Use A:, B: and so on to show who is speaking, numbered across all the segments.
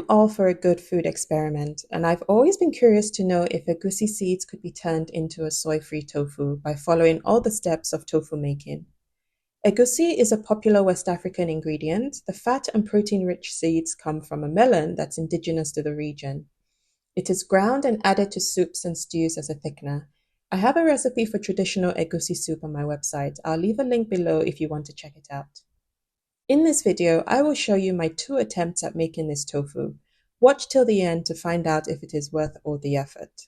A: all for a good food experiment, and I've always been curious to know if egusi seeds could be turned into a soy-free tofu by following all the steps of tofu making. Egusi is a popular West African ingredient. The fat and protein-rich seeds come from a melon that's indigenous to the region. It is ground and added to soups and stews as a thickener. I have a recipe for traditional egusi soup on my website. I'll leave a link below if you want to check it out. In this video, I will show you my 2 attempts at making this tofu. Watch till the end to find out if it is worth all the effort.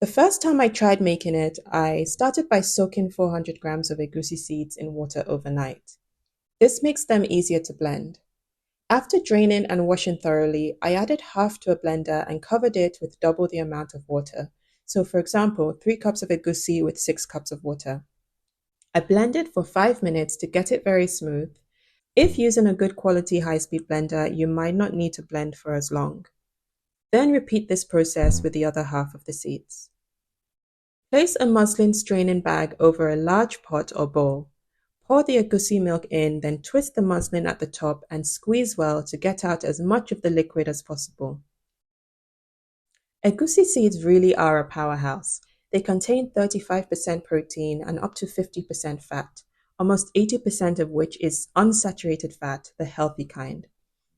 A: The first time I tried making it, I started by soaking 400 grams of egusi seeds in water overnight. This makes them easier to blend. After draining and washing thoroughly, I added half to a blender and covered it with double the amount of water. So for example, 3 cups of egusi with 6 cups of water. I blended for 5 minutes to get it very smooth. If using a good quality high-speed blender, you might not need to blend for as long. Then repeat this process with the other half of the seeds. Place a muslin straining bag over a large pot or bowl. Pour the egusi milk in, then twist the muslin at the top and squeeze well to get out as much of the liquid as possible. Egusi seeds really are a powerhouse. They contain 35% protein and up to 50% fat, almost 80% of which is unsaturated fat, the healthy kind.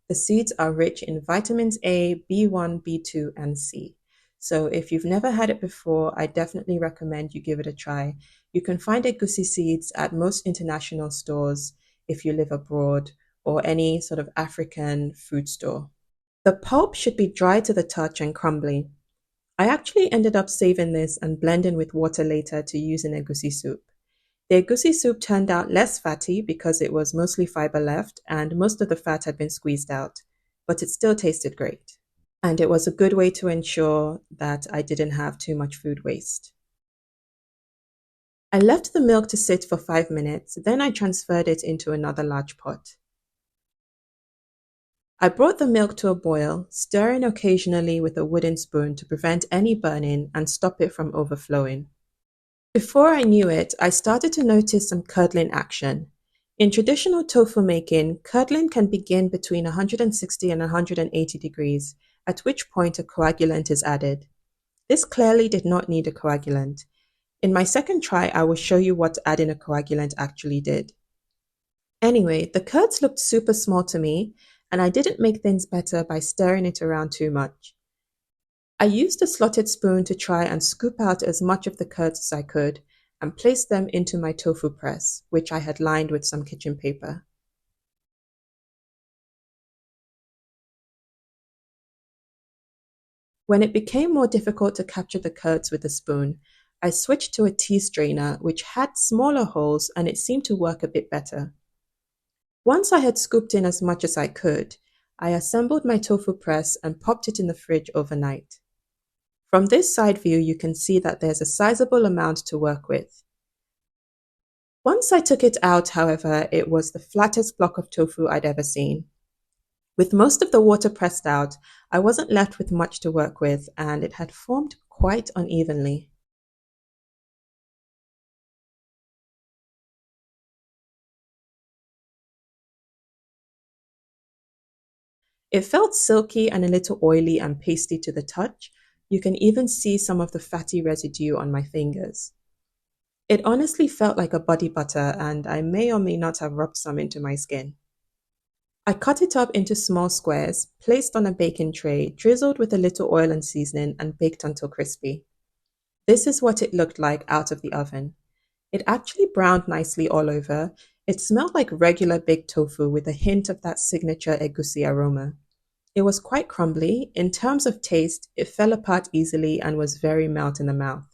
A: The seeds are rich in vitamins A, B1, B2, and C. So if you've never had it before, I definitely recommend you give it a try. You can find egusi seeds at most international stores if you live abroad, or any sort of African food store. The pulp should be dry to the touch and crumbly. I actually ended up saving this and blending with water later to use in egusi soup. The egusi soup turned out less fatty because it was mostly fiber left and most of the fat had been squeezed out, but it still tasted great. And it was a good way to ensure that I didn't have too much food waste. I left the milk to sit for 5 minutes, then I transferred it into another large pot. I brought the milk to a boil, stirring occasionally with a wooden spoon to prevent any burning and stop it from overflowing. Before I knew it, I started to notice some curdling action. In traditional tofu making, curdling can begin between 160 and 180 degrees, at which point a coagulant is added. This clearly did not need a coagulant. In my second try, I will show you what adding a coagulant actually did. Anyway, the curds looked super small to me, and I didn't make things better by stirring it around too much. I used a slotted spoon to try and scoop out as much of the curds as I could and place them into my tofu press, which I had lined with some kitchen paper. When it became more difficult to capture the curds with a spoon, I switched to a tea strainer, which had smaller holes and it seemed to work a bit better. Once I had scooped in as much as I could, I assembled my tofu press and popped it in the fridge overnight. From this side view, you can see that there's a sizable amount to work with. Once I took it out, however, it was the flattest block of tofu I'd ever seen. With most of the water pressed out, I wasn't left with much to work with, and it had formed quite unevenly. It felt silky and a little oily and pasty to the touch. You can even see some of the fatty residue on my fingers. It honestly felt like a body butter, and I may or may not have rubbed some into my skin. I cut it up into small squares, placed on a baking tray, drizzled with a little oil and seasoning, and baked until crispy. This is what it looked like out of the oven. It actually browned nicely all over. It smelled like regular baked tofu with a hint of that signature egusi aroma. It was quite crumbly. In terms of taste, it fell apart easily and was very melt in the mouth.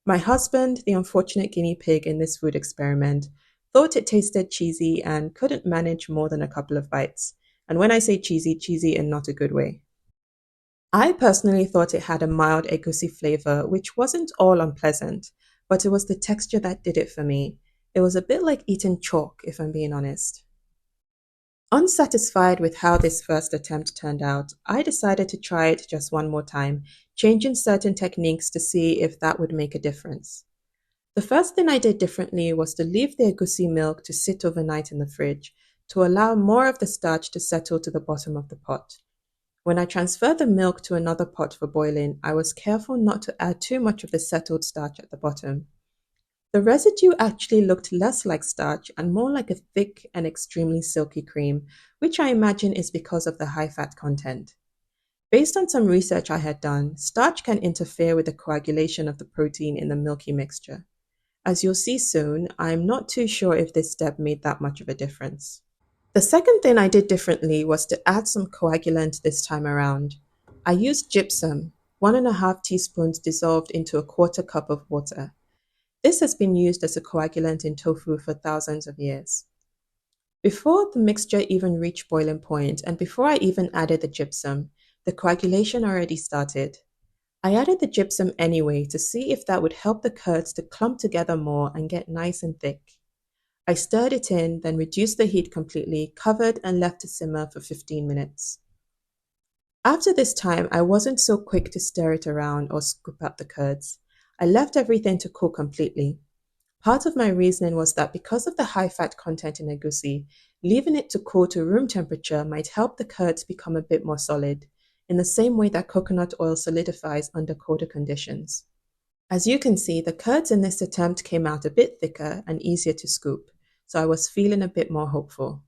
A: My husband, the unfortunate guinea pig in this food experiment, thought it tasted cheesy and couldn't manage more than a couple of bites. And when I say cheesy, cheesy in not a good way. I personally thought it had a mild egusi flavor, which wasn't all unpleasant, but it was the texture that did it for me. It was a bit like eating chalk, if I'm being honest. Unsatisfied with how this first attempt turned out, I decided to try it just one more time, changing certain techniques to see if that would make a difference. The first thing I did differently was to leave the egusi milk to sit overnight in the fridge. to allow more of the starch to settle to the bottom of the pot. When I transferred the milk to another pot for boiling, I was careful not to add too much of the settled starch at the bottom. The residue actually looked less like starch and more like a thick and extremely silky cream, which I imagine is because of the high fat content. Based on some research I had done, starch can interfere with the coagulation of the protein in the milky mixture. As you'll see soon, I'm not too sure if this step made that much of a difference. The second thing I did differently was to add some coagulant this time around. I used gypsum, 1.5 teaspoons dissolved into a quarter cup of water. This has been used as a coagulant in tofu for thousands of years. Before the mixture even reached boiling point, and before I even added the gypsum, the coagulation already started. I added the gypsum anyway to see if that would help the curds to clump together more and get nice and thick. I stirred it in, then reduced the heat completely, covered and left to simmer for 15 minutes. After this time, I wasn't so quick to stir it around or scoop out the curds. I left everything to cool completely. Part of my reasoning was that because of the high fat content in egusi, leaving it to cool to room temperature might help the curds become a bit more solid, in the same way that coconut oil solidifies under colder conditions. As you can see, the curds in this attempt came out a bit thicker and easier to scoop, so I was feeling a bit more hopeful.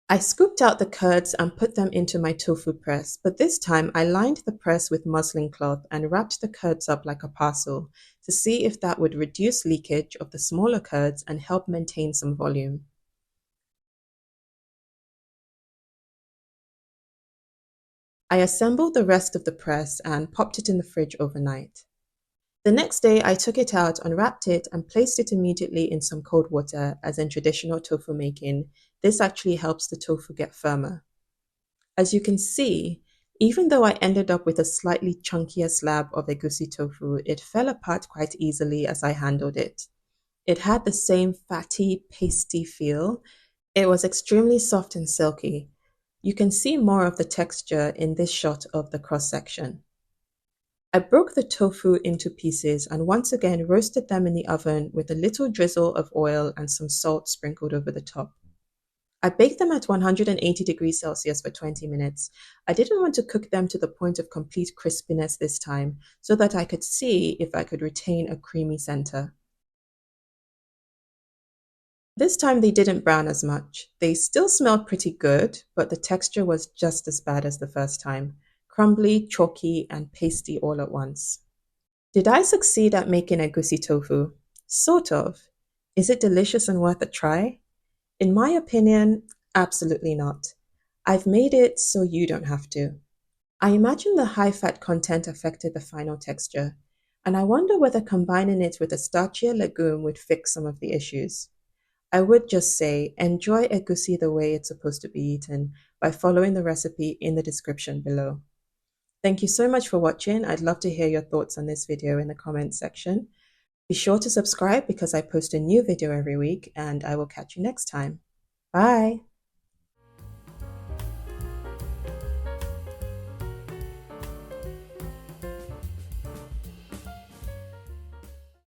A: I scooped out the curds and put them into my tofu press, but this time I lined the press with muslin cloth and wrapped the curds up like a parcel to see if that would reduce leakage of the smaller curds and help maintain some volume. I assembled the rest of the press and popped it in the fridge overnight. The next day, I took it out, unwrapped it, and placed it immediately in some cold water, as in traditional tofu making. This actually helps the tofu get firmer. As you can see, even though I ended up with a slightly chunkier slab of egusi tofu, it fell apart quite easily as I handled it. It had the same fatty, pasty feel. It was extremely soft and silky. You can see more of the texture in this shot of the cross section. I broke the tofu into pieces and once again roasted them in the oven with a little drizzle of oil and some salt sprinkled over the top. I baked them at 180 degrees Celsius for 20 minutes. I didn't want to cook them to the point of complete crispiness this time, so that I could see if I could retain a creamy center. This time they didn't brown as much. They still smelled pretty good, but the texture was just as bad as the first time. Crumbly, chalky, and pasty all at once. Did I succeed at making egusi tofu? Sort of. Is it delicious and worth a try? In my opinion, absolutely not. I've made it so you don't have to. I imagine the high fat content affected the final texture, and I wonder whether combining it with a starchier legume would fix some of the issues. I would just say enjoy egusi the way it's supposed to be eaten by following the recipe in the description below. Thank you so much for watching. I'd love to hear your thoughts on this video in the comments section. Be sure to subscribe because I post a new video every week, and I will catch you next time. Bye!